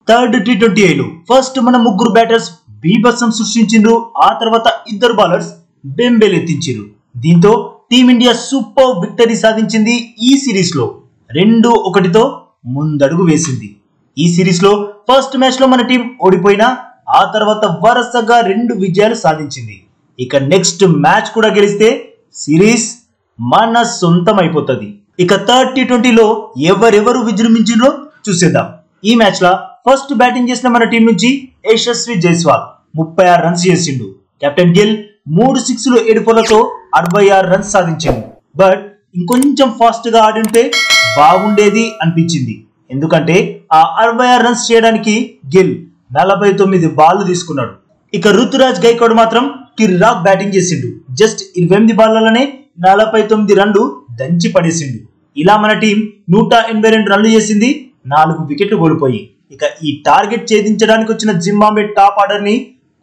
Third T20I first మన ముగ్గురు batters బీభత్సం సృష్టించిండ్రు. ఆ తర్వాత ఇద్దరు బౌలర్స్ బెంబేలెత్తించారు. దీంతో టీమిండియా సూపర్ విక్టరీ సాధించింది. ఈ సిరీస్ లో 2-1తో ముందడుగు వేసింది. ఈ సిరీస్ లో ఫస్ట్ మ్యాచ్ లో మన టీం ఓడిపోయినా ఆ తర్వాత వరుసగా 2 విజయాలు సాధించింది. ఇక నెక్స్ట్ మ్యాచ్ కూడా గెలిస్తే సిరీస్ మన సొంతం అయిపోతుంది. ఇక థర్డ్ T20లో ఎవరెవరు విజృంభించిండ్రో చూసేద్దాం. ఈ మ్యాచ్ లో ఫస్ట్ బ్యాటింగ్ చేసిన మన టీం నుంచి యశస్వి జైస్వాల్ 36 రన్స్ చేసిండు. కెప్టెన్ గిల్ 3 సిక్స్లు 7 4లతో 66 రన్స్ సాధించిండు. బట్ ఇంకొంచెం ఫాస్ట్ గా ఆడుంటే బాగుండేది అనిపించింది. ఎందుకంటే ఆ 66 రన్స్ చేయడానికి గిల్ 49 బాల్ తీసుకున్నాడు. ఇక రుతురాజ్ గైక్వాడ్ మాత్రం కిర్రాక్ బ్యాటింగ్ చేసిండు. జస్ట్ 28 బాళ్లలోనే 49 రన్లు దంచి పడేసిండు. ఇలా మన టీం 182 రన్లు చేసింది, 4 వికెట్లు కోల్పోయి. ఇక ఈ టార్గెట్ ఛేదించడానికి వచ్చిన జింబాబ్వే టాప్ ఆర్డర్ ని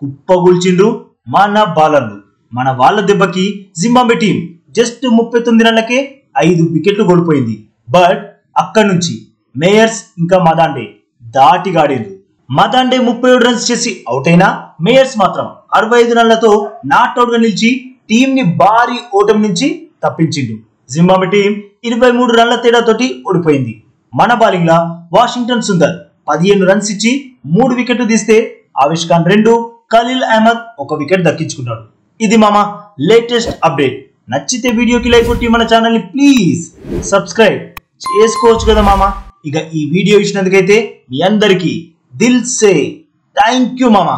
కుప్పగూల్చిండ్రు మన బాలర్లు. మన వాళ్ళ దెబ్బకి జింబాబ్వే టీం జస్ట్ 39 రన్లకే 5 వికెట్లు కోల్పోయింది. బట్ అక్కడి నుంచి మేయర్స్ ఇంకా మదాండే దాటిగాడిండ్రు. మదాండే 37 రన్స్ చేసి అవుట్ అయినా మేయర్స్ మాత్రం 65 రన్లతో నాట్అవుట్ గా నిలిచి టీం ని భారీ ఓటమి నుంచి తప్పించిండు. జింబాబ్వే టీం 23 రన్ల తేడాతోటి ఓడిపోయింది. మన బౌలింగ్ లా వాషింగ్టన్ సుందర్ 15 రన్స్ ఇచ్చి 3 వికెట్లు తీస్తే ఆవేష్ ఖాన్ 2, ఖలీల్ అహ్మద్ 1 వికెట్ దక్కించుకున్నాడు. ఇది మామ లేటెస్ట్ అప్డేట్. నచ్చితే వీడియోకి లైక్ కొట్టి మన ఛానల్ ని ప్లీజ్ సబ్స్క్రైబ్ చేసుకోవచ్చు కదా మామ. ఇక ఈ వీడియో ఇచ్చినందుకైతే మీ అందరికీ దిల్ సే థ్యాంక్ యూ మామ.